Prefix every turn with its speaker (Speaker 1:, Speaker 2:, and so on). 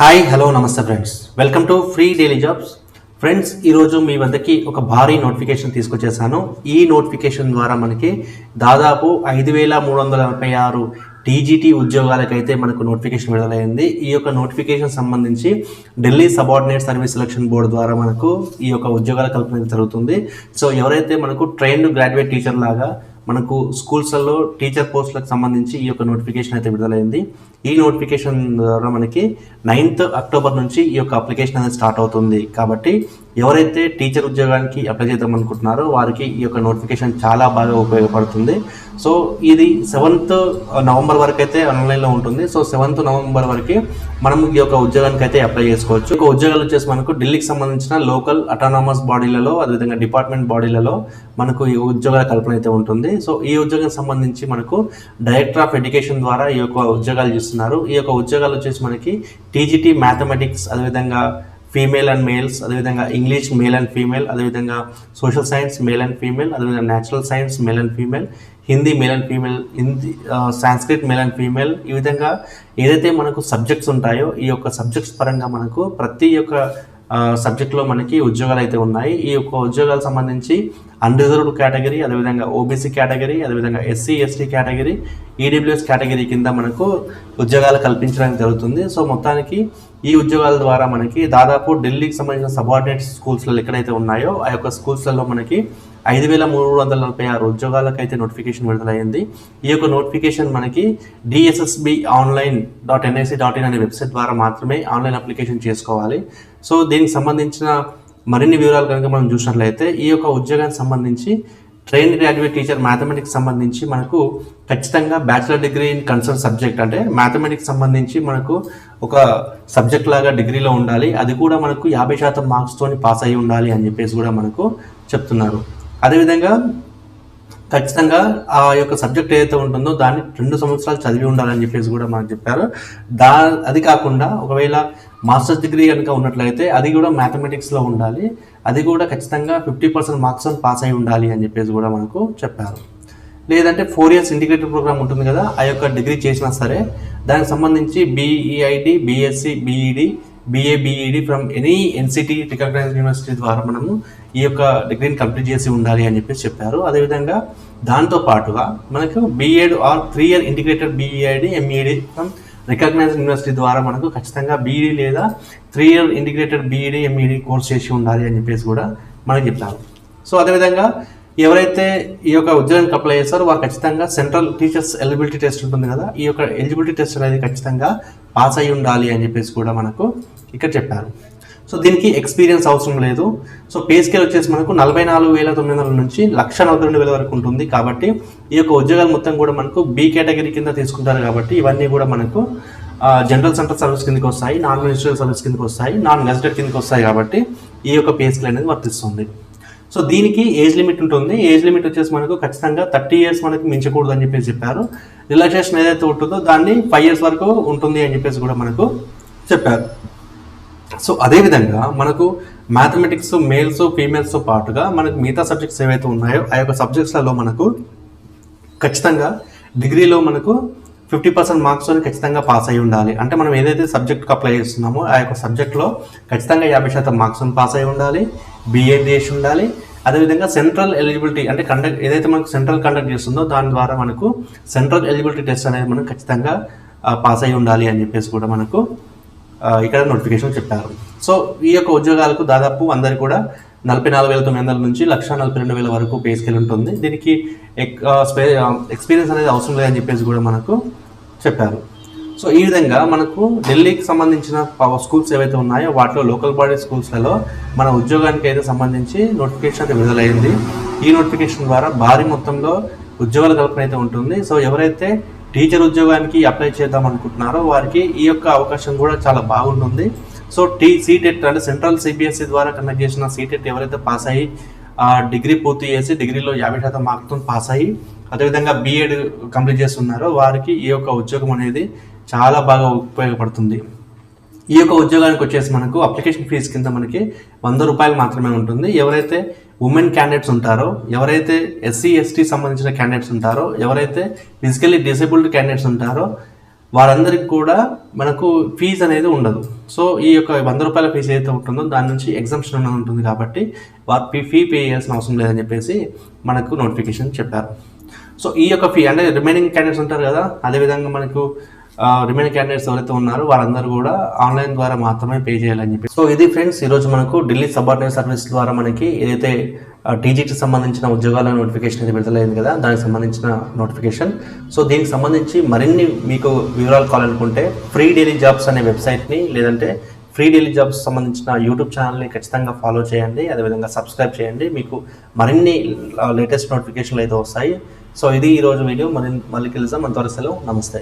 Speaker 1: Hi hello నమస్తే friends, welcome to free daily jobs. Friends, ఈరోజు మీ వద్దకి ఒక భారీ నోటిఫికేషన్ తీసుకొచ్చేసాను. ఈ నోటిఫికేషన్ ద్వారా మనకి దాదాపు 5,346 టీజీటీ ఉద్యోగాలకైతే మనకు నోటిఫికేషన్ విడుదలైంది. ఈ యొక్క నోటిఫికేషన్ సంబంధించి Delhi subordinate service selection board ద్వారా మనకు ఈ యొక్క ఉద్యోగాల కల్పన జరుగుతుంది. సో ఎవరైతే మనకు ట్రైన్డ్ గ్రాడ్యుయేట్ టీచర్ లాగా మనకు స్కూల్స్లలో టీచర్ పోస్టులకు సంబంధించి ఈ యొక్క నోటిఫికేషన్ అయితే విడుదలైంది. ఈ నోటిఫికేషన్ ద్వారా మనకి 9th అక్టోబర్ నుంచి ఈ యొక్క అప్లికేషన్ అనేది స్టార్ట్ అవుతుంది. కాబట్టి ఎవరైతే టీచర్ ఉద్యోగానికి అప్లై చేద్దాం అనుకుంటున్నారో వారికి ఈ యొక్క నోటిఫికేషన్ చాలా బాగా ఉపయోగపడుతుంది. సో ఇది 7th నవంబర్ వరకు అయితే ఆన్లైన్లో ఉంటుంది. సో 7th నవంబర్ వరకు మనం ఈ యొక్క ఉద్యోగానికి అయితే అప్లై చేసుకోవచ్చు. ఒక ఉద్యోగాలు వచ్చేసి మనకు ఢిల్లీకి సంబంధించిన లోకల్ అటానమస్ బాడీలలో, అదేవిధంగా డిపార్ట్మెంట్ బాడీలలో మనకు ఈ ఉద్యోగాల కల్పన అయితే ఉంటుంది. సో ఈ ఉద్యోగానికి సంబంధించి మనకు డైరెక్టర్ ఆఫ్ ఎడ్యుకేషన్ ద్వారా ఈ యొక్క ఉద్యోగాలు చేస్తున్నారు. ఈ యొక్క ఉద్యోగాలు వచ్చేసి మనకి టీజీటీ మ్యాథమెటిక్స్, అదేవిధంగా ఫీమేల్ అండ్ మేల్స్, అదేవిధంగా ఇంగ్లీష్ మేల్ అండ్ ఫీమేల్, అదేవిధంగా social science male and female, అదేవిధంగా natural science male and female, Hindi male and female, Sanskrit male and female. ఈ విధంగా ఏదైతే మనకు సబ్జెక్ట్స్ ఉంటాయో ఈ యొక్క సబ్జెక్ట్స్ పరంగా మనకు ప్రతి ఒక్క సబ్జెక్ట్లో మనకి ఉద్యోగాలు అయితే ఉన్నాయి. ఈ యొక్క ఉద్యోగాలకు సంబంధించి అన్రిజర్వ్డ్ కేటగిరీ, అదేవిధంగా ఓబీసీ కేటగిరీ, అదేవిధంగా SC ST category, EWS category కింద మనకు ఉద్యోగాలు కల్పించడానికి జరుగుతుంది. సో మొత్తానికి ఈ ఉద్యోగాల ద్వారా మనకి దాదాపు ఢిల్లీకి సంబంధించిన సబార్డినేట్ స్కూల్స్లో ఎక్కడైతే ఉన్నాయో ఆ యొక్క స్కూల్స్లలో మనకి 5,346 ఉద్యోగాలకైతే నోటిఫికేషన్ విడుదలైంది. ఈ యొక్క నోటిఫికేషన్ మనకి DSSBonline.nic.in అనే వెబ్సైట్ ద్వారా మాత్రమే ఆన్లైన్ అప్లికేషన్ చేసుకోవాలి. సో దీనికి సంబంధించిన మరిన్ని వివరాలు కనుక మనం చూసినట్లయితే ఈ యొక్క ఉద్యోగానికి సంబంధించి ట్రైన్డ్ గ్రాడ్యుయేట్ టీచర్ మ్యాథమెటిక్స్ సంబంధించి మనకు ఖచ్చితంగా bachelor degree in concern subject, అంటే మ్యాథమెటిక్స్ సంబంధించి మనకు ఒక సబ్జెక్ట్ లాగా డిగ్రీలో ఉండాలి. అది కూడా మనకు 50% మార్క్స్తోని పాస్ అయ్యి ఉండాలి అని చెప్పేసి కూడా మనకు చెప్తున్నారు. అదేవిధంగా ఖచ్చితంగా ఆ యొక్క సబ్జెక్ట్ ఏదైతే ఉంటుందో దాన్ని 2 సంవత్సరాలు చదివి ఉండాలని చెప్పేసి కూడా మనకు చెప్పారు. అది కాకుండా ఒకవేళ మాస్టర్స్ డిగ్రీ కనుక ఉన్నట్లయితే అది కూడా మ్యాథమెటిక్స్లో ఉండాలి. అది కూడా ఖచ్చితంగా 50% మార్క్స్ పాస్ అయి ఉండాలి అని చెప్పేసి కూడా మనకు చెప్పారు. లేదంటే 4 years ఇంటిగ్రేటెడ్ ప్రోగ్రామ్ ఉంటుంది కదా, ఆ యొక్క డిగ్రీ చేసినా సరే దానికి సంబంధించి బీఈఐడి, BSc, BEd, BA/BEd from any NCTE recognized university ద్వారా మనము ఈ యొక్క డిగ్రీని కంప్లీట్ చేసి ఉండాలి అని చెప్పేసి చెప్పారు. అదేవిధంగా దాంతో పాటుగా మనకు BEd or 3 year integrated BEID, MED from recognised university ద్వారా మనకు ఖచ్చితంగా BEd లేదా 3 year integrated BEd, MED course చేసి ఉండాలి అని చెప్పేసి కూడా మనకు చెప్తారు. సో అదేవిధంగా ఎవరైతే ఈ యొక్క ఉద్యోగానికి అప్లై చేస్తారో వారు ఖచ్చితంగా సెంట్రల్ టీచర్స్ ఎలిజిబిలిటీ టెస్ట్ ఉంటుంది కదా, ఈ యొక్క ఎలిజిబిలిటీ టెస్ట్ అనేది ఖచ్చితంగా పాస్ అయి ఉండాలి అని చెప్పేసి కూడా మనకు ఇక్కడ చెప్పారు. సో దీనికి ఎక్స్పీరియన్స్ అవసరం లేదు. సో పే స్కేల్ వచ్చేసి మనకు 44,900 నుంచి 1,42,000 వరకు ఉంటుంది. కాబట్టి ఈ యొక్క ఉద్యోగాలు మొత్తం కూడా మనకు బి కేటగిరీ కింద తీసుకుంటారు. కాబట్టి ఇవన్నీ కూడా మనకు జనరల్ సెంట్రల్ సర్వీస్ కిందకి వస్తాయి, నాన్ మినిస్ట్రియల్ సర్వీస్ కిందకి వస్తాయి, నాన్ గెజెటెడ్ కిందకి వస్తాయి. కాబట్టి ఈ యొక్క పే స్కేల్ అనేది వర్తిస్తుంది. సో దీనికి ఏజ్ లిమిట్ ఉంటుంది. ఏజ్ లిమిట్ వచ్చేసి మనకు ఖచ్చితంగా 30 years మనకి మించకూడదు అని చెప్పేసి చెప్పారు. రిలాక్సేషన్ ఏదైతే ఉంటుందో దాన్ని 5 years వరకు ఉంటుంది అని చెప్పేసి కూడా మనకు చెప్పారు. సో అదేవిధంగా మనకు మ్యాథమెటిక్స్ మేల్స్ ఫీమేల్స్తో పాటుగా మనకు మిగతా సబ్జెక్ట్స్ ఏవైతే ఉన్నాయో ఆ యొక్క సబ్జెక్ట్స్లలో మనకు ఖచ్చితంగా డిగ్రీలో మనకు 50% మార్క్స్తో ఖచ్చితంగా పాస్ అయి ఉండాలి. అంటే మనం ఏదైతే సబ్జెక్ట్కి అప్లై చేస్తున్నామో ఆ యొక్క సబ్జెక్ట్లో ఖచ్చితంగా 50% మార్క్స్ పాస్ అయి ఉండాలి, BEd చేసి ఉండాలి. అదేవిధంగా సెంట్రల్ ఎలిజిబిలిటీ అంటే ఏదైతే మనకు సెంట్రల్ కండక్ట్ చేస్తుందో దాని ద్వారా మనకు సెంట్రల్ ఎలిజిబిలిటీ టెస్ట్ అనేది మనకు ఖచ్చితంగా పాస్ అయి ఉండాలి అని చెప్పేసి కూడా మనకు ఇక్కడ నోటిఫికేషన్ చెప్పారు. సో ఈ యొక్క ఉద్యోగాలకు దాదాపు అందరికి కూడా 44,900 నుంచి 1,42,000 వరకు పే స్కేల్ ఉంటుంది. దీనికి ఎక్స్పీరియన్స్ అనేది అవసరం లేదని చెప్పేసి కూడా మనకు చెప్పారు. సో ఈ విధంగా మనకు ఢిల్లీకి సంబంధించిన స్కూల్స్ ఏవైతే ఉన్నాయో వాటిలో లోకల్ బాడీ స్కూల్స్లలో మన ఉద్యోగానికి అయితే సంబంధించి నోటిఫికేషన్ అయితే విడుదలైంది. ఈ నోటిఫికేషన్ ద్వారా భారీ మొత్తంలో ఉద్యోగాల కల్పన అయితే ఉంటుంది. సో ఎవరైతే టీచర్ ఉద్యోగానికి అప్లై చేద్దాం అనుకుంటున్నారో వారికి ఈ యొక్క అవకాశం కూడా చాలా బాగుంటుంది. సో సీటెట్ అంటే సెంట్రల్ CBSE ద్వారా కండక్ట్ చేసిన సీటెట్ ఎవరైతే పాస్ అయ్యి డిగ్రీ పూర్తి చేసి డిగ్రీలో 50% మార్క్స్తో పాస్ అయ్యి అదేవిధంగా BEd కంప్లీట్ చేస్తున్నారో వారికి ఈ యొక్క ఉద్యోగం అనేది చాలా బాగా ఉపయోగపడుతుంది. ఈ యొక్క ఉద్యోగానికి వచ్చేసి మనకు అప్లికేషన్ ఫీజు కింద మనకి 100 రూపాయలు మాత్రమే ఉంటుంది. ఎవరైతే ఉమెన్ క్యాండిడేట్స్ ఉంటారో, ఎవరైతే SC ST సంబంధించిన క్యాండిడేట్స్ ఉంటారో, ఎవరైతే ఫిజికల్లీ డిసేబుల్డ్ క్యాండిడేట్స్ ఉంటారో వారందరికి కూడా మనకు ఫీజు అనేది ఉండదు. సో ఈ యొక్క 100 రూపాయల ఫీజు ఏదైతే ఉంటుందో దాని నుంచి ఎగ్జామ్షన్ అనేది ఉంటుంది కాబట్టి వారు ఫీ పే చేయాల్సిన అవసరం లేదని చెప్పేసి మనకు నోటిఫికేషన్ చెప్పారు. సో ఈ యొక్క ఫీ అంటే రిమైనింగ్ క్యాండిడేట్స్ ఉంటారు కదా, అదేవిధంగా మనకు రిమైనింగ్ క్యాండిడేట్స్ ఎవరైతే ఉన్నారో వాళ్ళందరూ కూడా ఆన్లైన్ ద్వారా మాత్రమే పే చేయాలని చెప్పి. సో ఇది ఫ్రెండ్స్ ఈరోజు మనకు ఢిల్లీ సబార్డినేట్ సర్వీస్ ద్వారా మనకి ఏదైతే టీజీకి సంబంధించిన ఉద్యోగాల నోటిఫికేషన్ అయితే విడుదలైంది కదా, దానికి సంబంధించిన నోటిఫికేషన్. సో దీనికి సంబంధించి మరిన్ని మీకు వివరాలు కావాలనుకుంటే ఫ్రీ డైలీ జాబ్స్ అనే వెబ్సైట్ని లేదంటే ఫ్రీ డైలీ జాబ్స్ సంబంధించిన యూట్యూబ్ ఛానల్ని ఖచ్చితంగా ఫాలో చేయండి, అదేవిధంగా సబ్స్క్రైబ్ చేయండి. మీకు మరిన్ని లేటెస్ట్ నోటిఫికేషన్లు అయితే వస్తాయి. సో ఇది ఈరోజు వీడియో. మళ్ళీ కలుద్దాం. అంతవరకు సెలవు. నమస్తే.